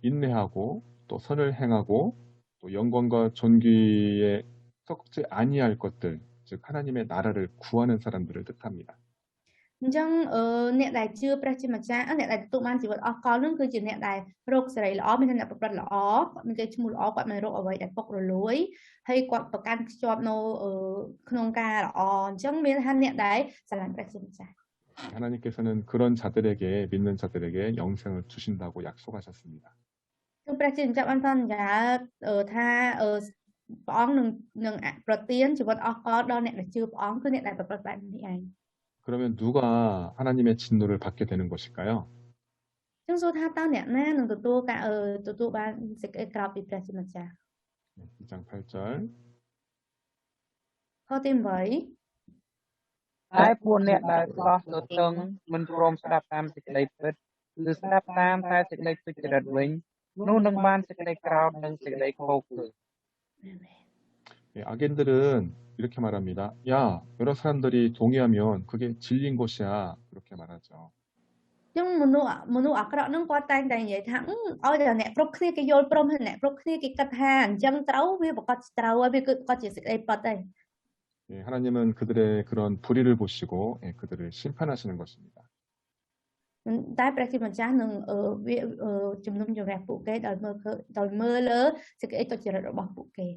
인내하고 또 선을 행하고 또 영광과 존귀에 썩지 아니할 것들, 즉 하나님의 나라를 구하는 사람들을 뜻합니다.
អញ្ចឹងអ្នកដែលជឿព្រះជាម្ចាស់អ្នកដែលទទួលបានជីវិតអស់កលនឹងគឺជាអ្នកដែលរកសេរីល្អមានអ្នកប្រព្រឹត្តល្អគាត់មានគេឈ្មោះល្អគាត់មិនរកអ្វីដែលពុករលួយហើយគាត់ប្រកាន់ខ្ជាប់នៅក្នុងការល្អអញ្ចឹងមានថាអ្នកដែលស្រឡាញ់ព្រះជាម្ចាស់
하나님께서는 그런 자들에게 믿는 자들에게 영생을 주신다고 약속하셨습니다.
គឺព្រះជាម្ចាស់បានសន្យាថាព្រះអង្គនឹងប្រទានជីវិតអស់កលដល់អ្នកដែលជឿព្រះអង្គគឺអ្នកដែលប្រព្រឹត្តបែបនេះឯង
그러면 누가 하나님의 진노를 받게 되는 것일까요?
ចឹងសួរថាតើអ្នកណានឹងទទួលបានសេចក្តីក្រោធពីព្រះជាម្ចាស់
2장 8절
ខទី8
តែពួកអ្នកដែលស្ដោះទទឹងមិនព្រមស្ដាប់តាមសេចក្តីពិតឬស្ដាប់តាមតែសេចក្តីទុច្ចរិតវិញនោះនឹងបានសេចក្តីក្រោធនិងសេចក្តីខូចគឺ
악인들은 이렇게 말합니다. 야, 여러 사람들이 동의하면 그게 진린 것이야. 그렇게 말하죠.
ចឹងមនុស្សអាក្រក់ហ្នឹងគាត់តែងតែនិយាយថាឲ្យតែអ្នកគ្រប់គ្នាគេយល់ព្រមហើយអ្នកគ្រប់គ្នាគេគិតថាអញ្ចឹងត្រូវវាប្រកាសត្រូវហើយវាគឺគាត់ជាសេចក្តីពិតទេ
하나님은 그들의 그런 불의를 보시고 그들을 심판하시는 것입니다.
តែព្រះជាម្ចាស់នឹងជំនុំជម្រះពួកគេដោយមើលលើសេចក្តីទុច្ចរិតរបស់ពួកគេ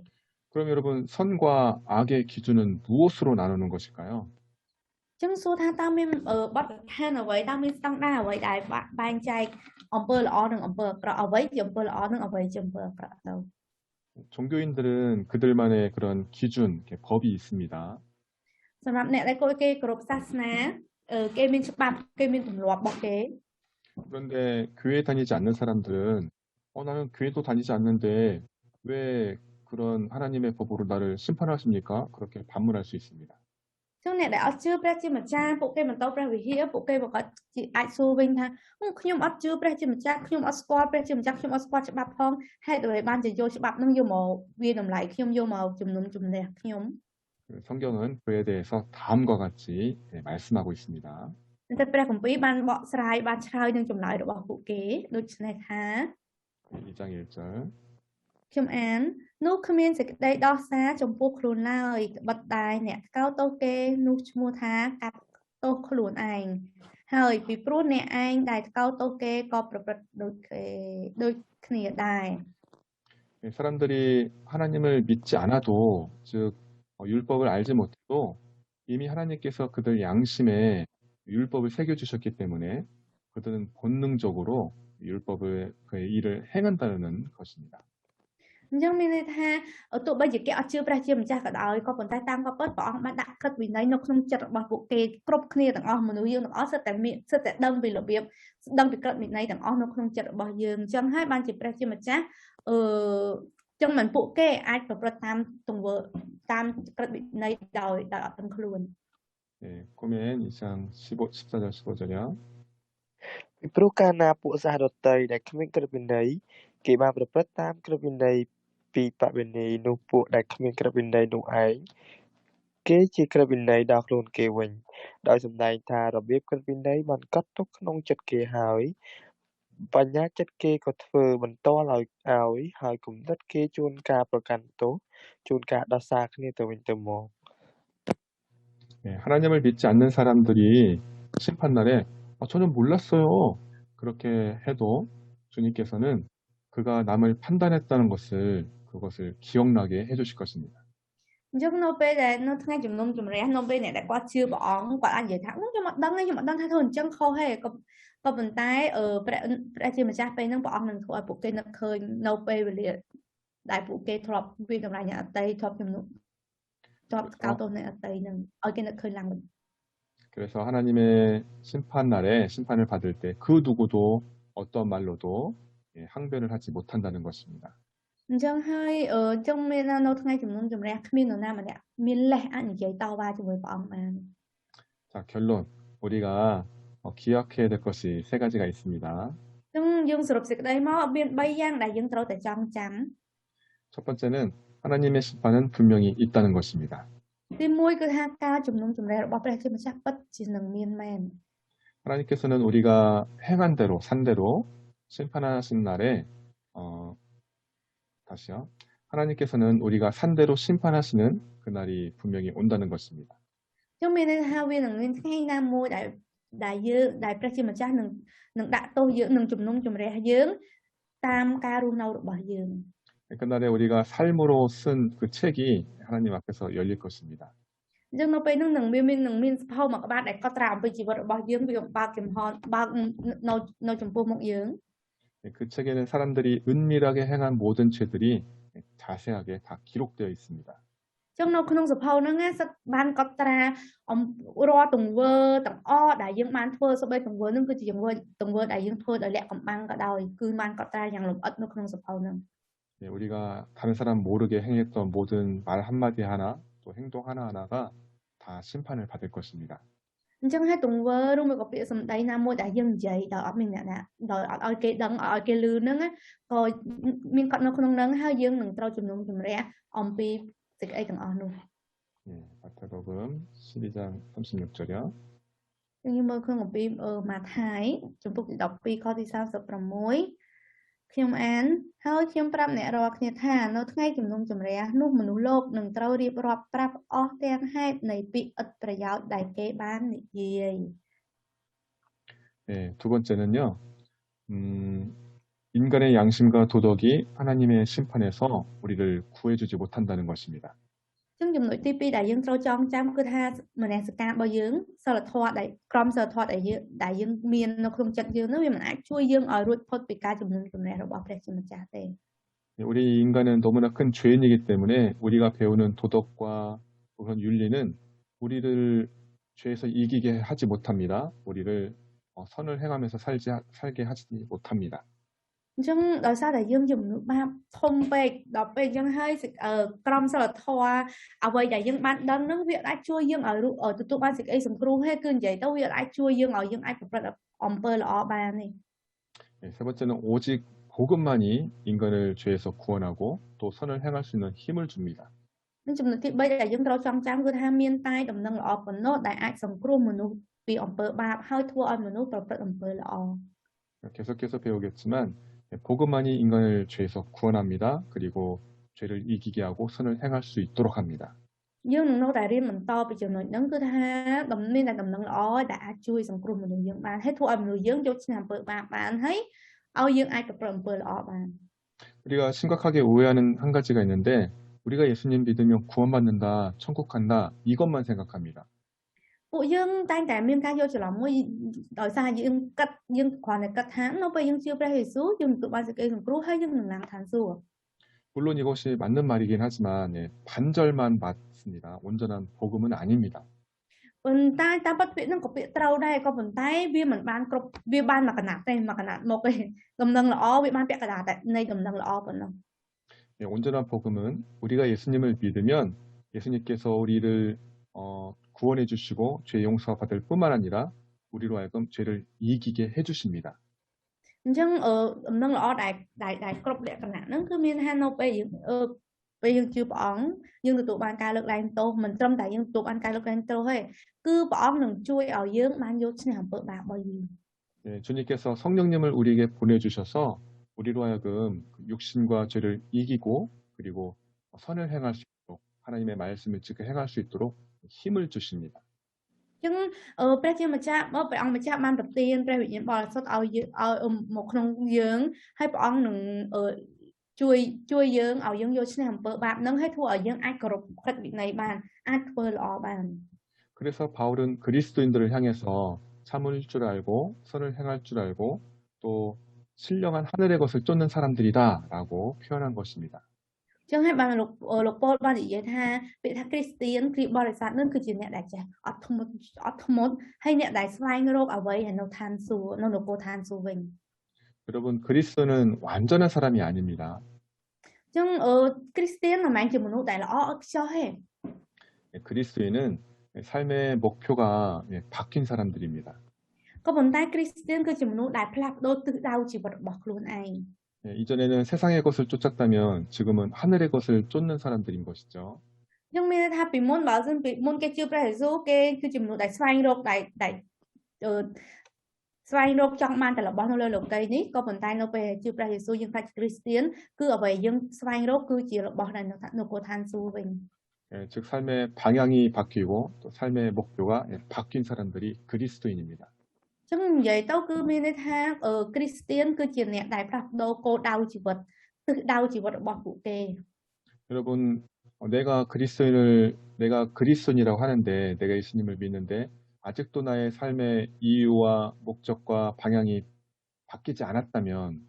그럼 여러분, 선과 악의 기준은 무엇으로 나누는 것일까요?
ចឹងសួរថាតើមានបទដ្ឋានអ្វីតើមានស្តង់ដារអ្វីដែលបែងចែកអំពើល្អនិងអំពើអាក្រក់អ្វីជាអំពើល្អនិងអ្វីជាអំពើអាក្រក់ទៅ
종교인들은 그들만의 그런 기준, 법이 있습니다.
សម្រាប់អ្នកដែលគេគោរពសាសនាគេមានច្បាប់គេមានទម្លាប់របស់គេ
그런데 교회 다니지 않는 사람들은 나는 교회도 다니지 않는데 왜 그런 하나님의 법으로 나를 심판하십니까? 그렇게 반문할 수 있습니다.
ចឹងអ្នកដែលអត់ជឿព្រះជាម្ចាស់ពួកគេបន្តព្រះវិហារពួកគេក៏អាចសួរវិញថាខ្ញុំអត់ជឿព្រះជាម្ចាស់ខ្ញុំអត់ស្គាល់ព្រះជាម្ចាស់ខ្ញុំអត់ស្គាល់ច្បាប់ផងហេតុអ្វីបានជាយកច្បាប់នឹងយកមកវាតម្លៃខ្ញុំយកមកជំនុំជម្រះខ្ញុំ
성경은 그에 대해서 다음과 같이 말씀하고 있습니다.
តែព្រះគម្ពីរបានបកស្រាយបានឆ្លើយនឹងចម្លើយរបស់ពួកគេដូចនេះថា
2장 1절
ខ្ញុំអាននោះគ្មានសេចក្តីដោះសារចំពោះខ្លួនឡើយត្បិតតែអ្នកកោតទោសគេនោះឈ្មោះថាកាត់ទោសខ្លួនឯងហើយពីព្រោះអ្នកឯងដែលកោតទោសគេក៏ប្រព្រឹត្តដូចគ្នាដែរ
사람들이 하나님을 믿지 않아도 즉 율법을 알지 못해도 이미 하나님께서 그들 양심에 율법을 새겨주셨기 때문에 그들은 본능적으로 율법을 그의 일을 행한다는 것입니다.
អញ្ចឹងមានន័យថាទោះបីជាគេអត់ជឿព្រះជាម្ចាស់ក៏ដោយក៏ប៉ុន្តែតាមក៏ពិតព្រះអង្គបានដាក់ក្រឹតវិន័យនៅក្នុងចិត្តរបស់ពួកគេគ្រប់គ្នាទាំងអស់មនុស្សយើងទាំងអស់សិតតែដឹងពីរបៀបដឹងពីក្រឹតវិន័យទាំងអស់នៅក្នុងចិត្តរបស់យើងអញ្ចឹងហើយបានជាព្រះជាម្ចាស់ចឹងមិនពួកគេអាចប្រព្រឹត្តតាមទង្វើតាមក្រឹតវិន័យដោយអត់ដឹងខ្លួន
네, 꼬멘 2장 14절 15절이요.
ពីព្រោះកាលណាពួកសាសដតីដែលគ្មានក្រឹតវិន័យគេបានប្រព្រឹត្តតាមក្រឹតវិន័យពីបវេណីនោះពួកដែលគ្មានក្រឹតវិន័យនោះឯងគេជាក្រឹតវិន័យដល់ខ្លួនគេវិញដោយសម្ដែងថារបៀបក្រឹតវិន័យបានកត់ទុកក្នុងចិត្តគេហើយបញ្ញាចិត្តគេក៏ធ្វើបន្តឲ្យហើយគំនិតគេជួនការប្រកាន់ទោសជួនការដោះសារគ្នាទៅវិញទៅមក
네, 하나님을 믿지 않는 사람들이 심판날에 저는 몰랐어요. 그렇게 해도 주님께서는 그가 남을 판단했다는 그것을 기억나게 해주실 것입니다.
អញ្ចឹងនៅពេលដែលនៅថ្ងៃជំនុំជម្រះនៅពេលអ្នកដែលគាត់ជឿព្រះអង្គគាត់អាចនិយាយថាខ្ញុំអត់ដឹងថាធ្វើអញ្ចឹងខុសទេក៏ប៉ុន្តែព្រះជាម្ចាស់ពេលហ្នឹងព្រះអង្គនឹងធ្វើឲ្យពួកគេនឹកឃើញនៅពេលវេលាដែលពួកគេធ្លាប់វាតម្លៃអ្នកអតីតធ្លាប់ជំនុំធ្លាប់កោតទោសអ្នកអតីតហ្នឹងឲ្យគេនឹកឃើញឡើងវិញ
그래서 하나님의 심판날에 심판을 받을 때 그 누구도 어떤 말로도 항변을 하지 못한다는 것입니다.
អញ្ចឹងហើយចឹងមាននៅថ្ងៃជំនុំជម្រះគ្មាននរណាម្នាក់មានលេសអាចនិយាយតវ៉ាជាមួយព្រះអង្គបាន
자, 결론. 우리가 기억해야 될 것이 3가지가 있습니다.
ចឹងយើងសរុបសេចក្តីមកមាន3យ៉ាងដែលយើងត្រូវតែចងចាំ
첫 번째는 하나님의 심판은 분명히 있다는 것입니다.
ទី1គឺថាការជំនុំជម្រះរបស់ព្រះជាម្ចាស់ពិតជានឹងមានមែន
하나님께서는 우리가 행한 대로 산 대로 심판하신 날에 다시요. 하나님께서는 우리가 산 대로 심판하시는 그날이 분명히 온다는 것입니다.
ចឹងមានន័យថាវានឹងមានថ្ងៃណាមួយដែលព្រះជាម្ចាស់នឹងដាក់ទោសយើងនឹងជំនុំជម្រះយើងតាមការរស់នៅរបស់យើង
그날에 우리가 삶으로 쓴 그 책이 하나님 앞에서 열릴 것입니다.
អញ្ចឹងនៅពេលនោះនឹងមានសភៅមួយក្បាលដែលកត់ត្រាអំពីជីវិតរបស់យើងវាបើកចំហបើកនៅចំពោះមុខយើង
그 책에는 사람들이 은밀하게 행한 모든 죄들이 자세하게 다 기록되어 있습니다.
ចឹងនៅក្នុងសភៅហ្នឹងសិតបានកត់ត្រារាល់ទង្វើទាំងអស់ដែលយើងបានធ្វើសូម្បីទង្វើហ្នឹងគឺជាទង្វើដែលយើងធ្វើដោយលាក់កំបាំងក៏ដោយគឺបានកត់ត្រាយ៉ាងលម្អិតនៅក្នុងសភៅហ្នឹង
우리가 다른 사람 모르게 행했던 모든 말 한마디 하나 또 행동 하나하나가 다 심판을 받을 것입니다.
អញ្ចឹងហើយទង្វើឬមួយក៏ពាក្យសម្ដីណាមួយដែលយើងនិយាយដោយអត់មានអ្នកណាដោយអត់ឲ្យគេដឹងឲ្យគេឮហ្នឹងក៏មានកត់នៅក្នុងហ្នឹងហើយយើងនឹងត្រូវជំនុំជម្រះអំពីសេចក្តីទាំងអស់នោះ
마태복음 12장 36절이요.
យើងមើលក្នុងអំពីម៉ាថាយជំពូកទី12ខទី36ខ្ញុំអានហើយខ្ញុំប្រាប់អ្នករាល់គ្នាថានៅថ្ងៃជំនុំជម្រះនោះមនុស្សលោកនឹងត្រូវរៀបរាប់ប្រាប់អស់ទាំងហេតុនៃពាក្យឥតប្រយោជន៍ដែលគេបាននិយាយ
네, 두 번째는요. 인간의 양심과 도덕이 하나님의 심판에서 우리를 구해주지 못한다는 것입니다.
ចឹងចំណុចទី2ដែលយើងត្រូវចងចាំគឺថាមនសិការរបស់យើងសិលធម៌ដែលក្រមសិលធម៌ដែលយើងមាននៅក្នុងចិត្តយើងនោះវាមិនអាចជួយយើងឲ្យរួចផុតពីការជំនុំជម្រះរបស់ព្រះជាម្ចាស់ទេ
네, 우리 인간은 너무나 큰 죄인이기 때문에 우리가 배우는 도덕과 그런 윤리는 우리를 죄에서 이기게 하지 못합니다. 우리를 선을 행하면서 살게 하지 못합니다.
អញ្ចឹងដោយសារតែយើងជាមនុស្សបាបធំពេកដល់ពេលអញ្ចឹងហើយក្រមសិលធម៌អ្វីដែលយើងបានដឹងនឹងវាអាចជួយយើងឲ្យទទួលបានសេចក្តីសង្គ្រោះហើយគឺនិយាយទៅវាអាចជួយយើងឲ្យយើងអាចប្រព្រឹត្តអំពើល្អបានទេ
네, 세 번째는 오직 복음만이 인간을 죄에서 구원하고 또 선을 행할 수 있는 힘을 줍니다.
នឹងចំណុចទី3ដែលយើងត្រូវចងចាំគឺថាមានតែដំណឹងល្អប៉ុណ្ណោះដែលអាចសង្គ្រោះមនុស្សពីអំពើបាបហើយធ្វើឲ្យមនុស្សប្រព្រឹត្តអំពើល្អ
계속해서 배우겠지만 복음만이 인간을 죄에서 구원합니다. 그리고 죄를 이기게 하고 선을 행할 수 있도록 합니다.
យើងនឹងនៅតែរៀនបន្តពីចំណុចហ្នឹងគឺថាមានតែដំណឹងល្អដែលអាចជួយសង្គ្រោះមនុស្សយើងបានហើយធ្វើឲ្យមនុស្សយើងយកឈ្នះអំពើបាបបានហើយឲ្យយើងអាចប្រព្រឹត្តអំពើល្អបាន
우리가 심각하게 오해하는 한 가지가 있는데 우리가 예수님 믿으면 구원받는다, 천국 간다 이것만 생각합니다.
ពួកយើងតែងតែមានការយកច្រឡំមួយដោយសារយើងគិតយើងគ្រាន់តែគិតថានៅពេលយើងជឿព្រះយេស៊ូវយើងទទួលបានសេចក្តីសង្គ្រោះហើយយើងនឹងឡើងឋានសួគ៌
물론 이것이 맞는 말이긴 하지만 반절만 맞습니다. 온전한 복음은 아닙니다.
ប៉ុន្តែតាមពិតពាក្យហ្នឹងក៏ពាក្យត្រូវដែរក៏ប៉ុន្តែវាមិនបានគ្រប់វាបានមកកណាត់ទេមកកណាត់មកទេដំណឹងល្អវាបានពាក់កណ្ដាលតែនៃដំណឹងល្អប៉ុណ្ណោះ
온전한 복음은 우리가 예수님을 믿으면 예수님께서 우리를 구원해 주시고 죄 용서 받을 뿐만 아니라 우리로 하여금 죄를 이기게 해 주십니다.
អញ្ចឹងដំណឹងល្អដែលគ្រប់លក្ខណៈហ្នឹងគឺមានថានៅពេលយើងជឿព្រះអង្គយើងទទួលបានការលើកលែងទោសមិនត្រឹមតែយើងទទួលបានការលើកលែងទោសទេគឺព្រះអង្គនឹងជួយឲ្យយើងបានយកឈ្នះអំពើបាបរបស់យើង
네, 주님께서 성령님을 우리에게 보내주셔서 우리로 하여금 육신과 죄를 이기고 그리고 선을 행할 수 있도록 하나님의 말씀을 지켜 행할 수 있도록 힘을 주십니다.
អញ្ចឹងព្រះជាម្ចាស់ព្រះអង្គម្ចាស់បានប្រទានព្រះវិញ្ញាណបរិសុទ្ធឲ្យមកក្នុងយើងហើយព្រះអង្គនឹងជួយយើងឲ្យយើងយកឈ្នះអំពើបាបនឹងហើយធ្វើឲ្យយើងអាចគោរពក្រឹតវិន័យបានអាចធ្វើល្អបាន
그래서 바울은 그리스도인들을 향해서 참을 줄 알고 선을 행할 줄 알고 또 신령한 하늘의 것을 쫓는 사람들이다라고 표현한 것입니다.
អញ្ចឹងហើយបានលោកប៉ូលបាននិយាយថាពាក្យថាគ្រីស្ទៀនគ្រីបរិស័ទនឹងគឺជាអ្នកដែលចេះអត់ធ្មត់ហើយអ្នកដែលស្វែងរកអ្វីនៅឋានសួគ៌នៅនគរឋានសួគ៌វិញ
여러분 그리스도는 완전한 사람이 아닙니다.
អញ្ចឹងគ្រីស្ទៀនមិនមែនជាមនុស្សដែលល្អឥតខ្ចោះទេ
그리스도인은 삶의 목표가 바뀐 사람들입니다.
ក៏ប៉ុន្តែគ្រីស្ទៀនគឺជាមនុស្សដែលផ្លាស់ប្ដូរទិសដៅជីវិតរបស់ខ្លួនឯង
이전에는 세상의 것을 쫓았다면 지금은 하늘의 것을 쫓는 사람들인 것이죠.
អញ្ចឹងមានថាពីមុនបើសិនពីមុនគេជឿព្រះយេស៊ូវគេគឺជាមនុស្សដែលស្វែងរកដែលស្វែងរកចង់បានតែរបស់នៅលើលោកីយ៍នេះក៏ប៉ុន្តែនៅពេលជឿព្រះយេស៊ូវយើងខ្លាចគ្រីស្ទៀនគឺអ្វីយើងស្វែងរកគឺជារបស់ដែលនៅនគរឋានសួគ៌វិញ
즉 삶의 방향이 바뀌고 또 삶의 목표가 바뀐 사람들이 그리스도인입니다.
អញ្ចឹងនិយាយទៅគឺមានន័យថាគ្រីស្ទៀនគឺជាអ្នកដែលផ្លាស់ប្ដូរគោលដៅជីវិតទិសដៅជីវិតរបស់ពួកគេ
여러분 내가 그리스도인이라고 하는데 내가 예수님을 믿는데 아직도 나의 삶의 이유와 목적과 방향이 바뀌지 않았다면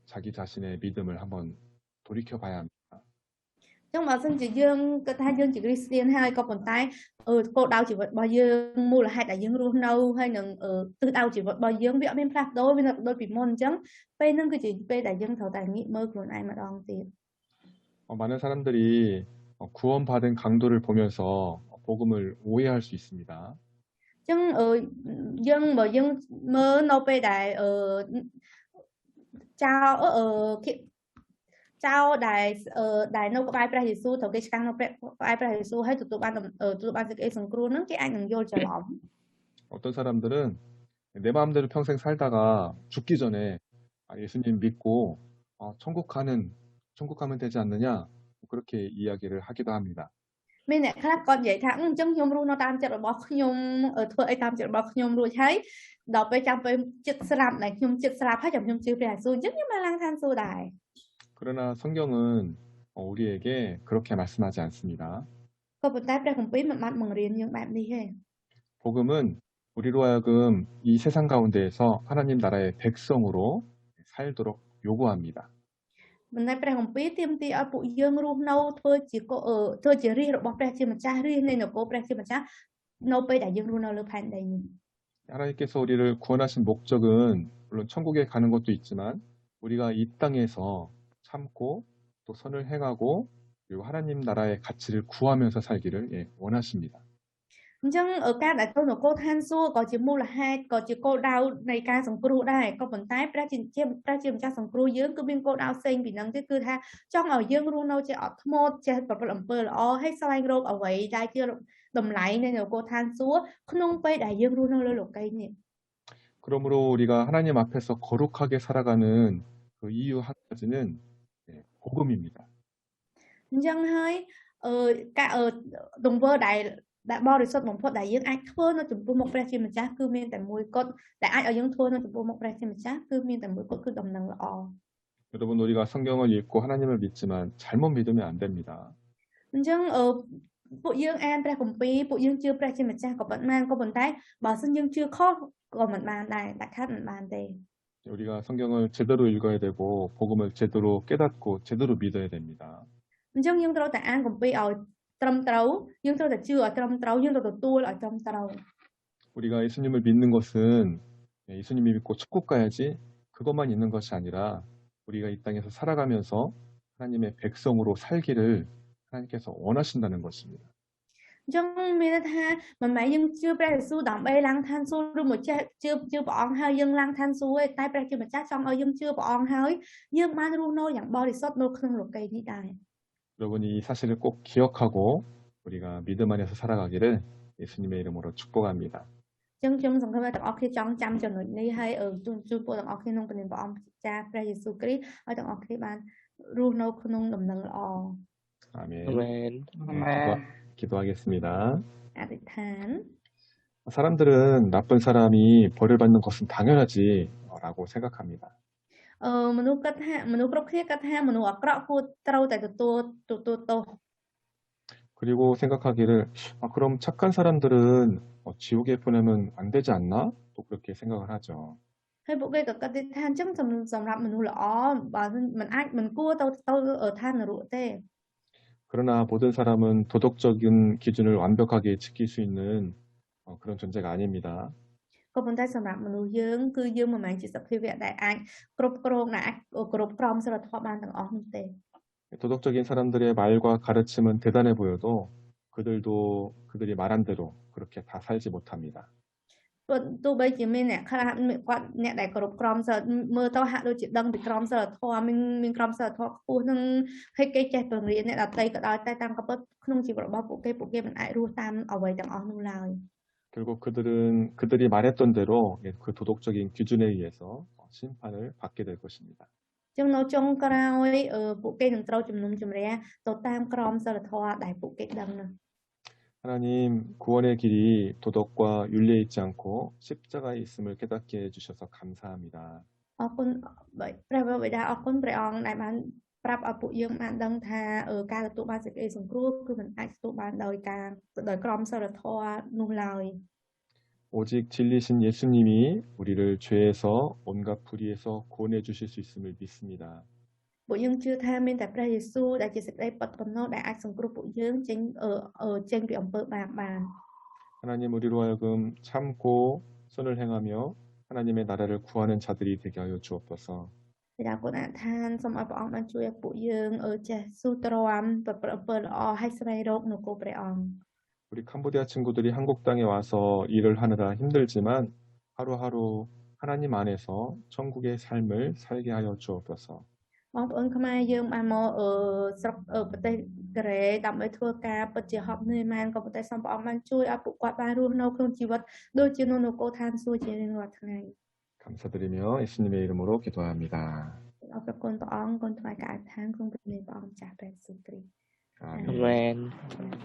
자기 자신의 믿음을 한번 돌이켜봐야 합니다.
អញ្ចឹងបើសិនជាយើងគិតថាយើងជាគ្រីស្ទៀនហើយក៏ប៉ុន្តែគោលដៅជីវិតរបស់យើងមូលហេតុដែលយើងរស់នៅហើយនឹងទិសដៅជីវិតរបស់យើងវាអត់មានផ្លាស់ប្ដូរវានៅដូចពីមុនអញ្ចឹងពេលហ្នឹងគឺជាពេលដែលយើងត្រូវតែងាកមើលខ្លួនឯងម្ដងទៀត
많은 사람들이 구원받은 강도를 보면서 복음을 오해할 수 있습니다.
អញ្ចឹងយើងមើលនៅពេលដែលចៅដែលនៅក្បែរព្រះយេស៊ូវត្រូវគេឆ្កាំងនៅក្បែរព្រះយេស៊ូវហើយទទួលបានសេចក្តីសង្គ្រោះហ្នឹងគេអាចនឹងយល់ច្រឡំ
어떤 사람들은 내 마음대로 평생 살다가 죽기 전에 예수님 믿고 천국 가면 되지 않느냐 그렇게 이야기를 하기도 합니다.
មានអ្នកខ្លះគាត់និយាយថាអញ្ចឹងខ្ញុំរស់នៅតាមចិត្តរបស់ខ្ញុំធ្វើអីតាមចិត្តរបស់ខ្ញុំរួចហើយដល់ពេលចាំពេលចិត្តស្លាប់ដែលខ្ញុំចិត្តស្លាប់ហើយចាំខ្ញុំជឿព្រះយេស៊ូវអញ្ចឹងខ្ញុំបានឡើងឋានសួគ៌ដែរ
그러나 성경은 우리에게 그렇게 말씀하지 않습니다.
ក៏ប៉ុន្តែព្រះគម្ពីរមិនបានបង្រៀនយើងបែបនេះទេ
복음은 우리로 하여금 이 세상 가운데에서 하나님 나라의 백성으로 살도록 요구합니다.
ប៉ុន្តែព្រះគម្ពីរទាមទារឲ្យពួកយើងរស់នៅធ្វើជារាជរបស់ព្រះជាម្ចាស់រាជនៃនគរព្រះជាម្ចាស់នៅពេលដែលយើងរស់នៅលើផែនដីនេះ
하나님께서 우리를 구원하신 목적은 물론 천국에 가는 것도 있지만 우리가 이 땅에서 참고 또 선을 행하고 그리고 하나님 나라의 가치를 구하면서 살기를 원하십니다.
អញ្ចឹងការដែលទៅនគរឋានសួគ៌ក៏ជាមូលហេតុក៏ជាគោលដៅនៃការសង្គ្រោះដែរក៏ប៉ុន្តែព្រះជាម្ចាស់សង្គ្រោះយើងគឺមានគោលដៅផ្សេងពីហ្នឹងទៀតគឺថាចង់ឲ្យយើងរស់នៅជាអត់ធ្មត់ចេះប្រព្រឹត្តអំពើល្អហើយស្វែងរកអ្វីដែលជាតម្លៃនៃនគរឋានសួគ៌ក្នុងពេលដែលយើងរស់នៅលើលោកីយ៍នេះ
그러므로 우리가 하나님 앞에서 거룩하게 살아가는 그 이유 한 가지는 복음입니다.
អញ្ចឹងហើយការទង្វើដែលបរិសុទ្ធបំផុតដែលយើងអាចធ្វើនៅចំពោះមុខព្រះជាម្ចាស់គឺមានតែមួយគត់ដែលអាចឲ្យយើងធ្វើនៅចំពោះមុខព្រះជាម្ចាស់គឺមានតែមួយគត់គឺដំណឹងល្អ
여러분 우리가 성경을 읽고 하나님을 믿지만 잘못 믿으면 안 됩니다.
អញ្ចឹងពួកយើងអានព្រះគម្ពីរពួកយើងជឿព្រះជាម្ចាស់ក៏ប៉ុន្តែបើសិនយើងជឿខុសក៏មិនបានដែរតែខាត់មិនបានទេ
우리가 성경을 제대로 읽어야 되고 복음을 제대로 깨닫고 제대로 믿어야 됩니다.
អញ្ចឹងយើងត្រូវតែអានគម្ពីរឲ្យត្រឹមត្រូវយើងត្រូវតែជឿឲ្យត្រឹមត្រូវយើងត្រូវទទួលឲ្យត្រឹមត្រូវ
우리가 예수님을 믿는 것은 예수님이 믿고 천국 가야지 그것만 있는 것이 아니라 우리가 이 땅에서 살아가면서 하나님의 백성으로 살기를 하나님께서 원하신다는 것입니다.
អញ្ចឹងមានថាមិនមែនយើងជឿព្រះយេស៊ូវដើម្បីឡើងឋានសួគ៌ឬមួយចេះជឿព្រះអង្គហើយយើងឡើងឋានសួគ៌ទេតែព្រះជាម្ចាស់ចង់ឲ្យយើងជឿព្រះអង្គហើយយើងបានរស់នៅយ៉ាងបរិសុទ្ធនៅក្នុងលោកីយ៍នេះដែរ
여러분 이 사실을 꼭 기억하고 우리가 믿음 안에서 살아가기를 예수님의 이름으로 축복합니다.
អញ្ចឹងខ្ញុំសង្ឃឹមថាទាំងអស់គ្នាចង់ចាំចំណុចនេះហើយជួយពួកទាំងអស់គ្នាក្នុងព្រះនាមព្រះអង្គម្ចាស់ព្រះយេស៊ូវគ្រីស្ទឲ្យទាំងអស់គ្នាបានរស់នៅក្នុងដំណឹងល្អ
아멘.
아멘.
기도하겠습니다.
អធិដ្ឋាន
사람들은 나쁜 사람이 벌을 받는 것은 당연하지라고 생각합니다.
មនុស្សគ្រប់គ្នាគិតថាមនុស្សអាក្រក់គួរត្រូវតែទទួលទោស
그리고 생각하기를 그럼 착한 사람들은 지옥에 보내면 안 되지 않나? 또 그렇게 생각을 하죠.
ហើយពួកគេក៏គិតថាអញ្ចឹងសម្រាប់មនុស្សល្អបើមិនគួរទៅឋាននរកទេ
그러나 모든 사람은 도덕적인 기준을 완벽하게 지킬 수 있는 그런 존재가 아닙니다.
ក៏ប៉ុន្តែសម្រាប់មនុស្សយើងគឺយើងមិនមែនជាសភាវៈដែលអាចគ្រប់គ្រងដែលអាចគ្រប់គ្រងសិលធម៌បានទាំងអស់នោះទេ
도덕적인 사람들의 말과 가르침은 대단해 보여도 그들이 말한 대로 그렇게 다 살지 못합니다.
ទោះបីជាមានអ្នកខ្លះគាត់អ្នកដែលគ្រប់គ្រងសិលមើលទៅហាក់ដូចជាដឹងពីក្រមសិលធម៌មានក្រមសិលធម៌ខ្ពស់នឹងហើយគេចេះបង្រៀនអ្នកដទៃក៏ដោយតែតាមកំពិតក្នុងជីវិតរបស់ពួកគេមិនអាចរស់តាមអ្វីទាំងអស់នោះឡើយ
결국 그들이 말했던 대로 그 도덕적인 기준에 의해서 심판을 받게 될 것입니다.
ចឹងនៅចុងក្រោយពួកគេនឹងត្រូវជំនុំជម្រះទៅតាមក្រមសិលធម៌ដែលពួកគេដឹងនោះ
하나님 구원의 길이 도덕과 윤리에 있지 않고 십자가에 있음을 깨닫게 해주셔서 감사합니다.
អរគុណព្រះបិតាអរគុណព្រះអង្គដែលបានប្រាប់ឲ្យពួកយើងបានដឹងថាការទទួលបានសេចក្តីសង្គ្រោះគឺមិនអាចទទួលបានដោយក្រមសិលធម៌នោះឡើយ
오직 진리신 예수님이 우리를 죄에서 온갖 불의에서 구원해 주실 수 있음을 믿습니다.
ពួកយើងជឿថាមានតែព្រះយេស៊ូវដែលជាសេចក្តីពិតប៉ុណ្ណោះដែលអាចសង្គ្រោះពួកយើងចេញពីអំពើបាបបាន
하나님 우리로 하여금 참고 선을 행하며 하나님의 나라를 구하는 자들이 되게 하여 주옵소서.
ព្រះគុណអធិដ្ឋានសូមឲ្យព្រះអង្គបានជួយឲ្យពួកយើងចេះស៊ូទ្រាំប្រព្រឹត្តអំពើល្អហើយស្វែងរកនគរព្រះអង្គ
우리 캄보디아 친구들이 한국 땅에 와서 일을 하느라 힘들지만 하루하루 하나님 안에서 천국의 삶을 살게 하여 주옵소서.
បងប្អូនខ្មែរយើងបានមកស្រុកប្រទេសកូរ៉េដើម្បីធ្វើការពិតជាហប់នឿយមែនក៏ប៉ុន្តែសូមព្រះអង្គបានជួយឲ្យពួកគាត់បានរស់នៅក្នុងជីវិតដូចជានៅនគរឋានសួគ៌ជារៀងរាល់ថ្ងៃ
감사드리며 예수님의 이름으로 기도합니다.
អរគុណព្រះអង្គគុណថ្វាយការអធិដ្ឋានក្នុងព្រះនាមព្រះអង្គម្ចាស់ព្រះយេស៊ូវគ្រីស្ទ
아멘.
아멘.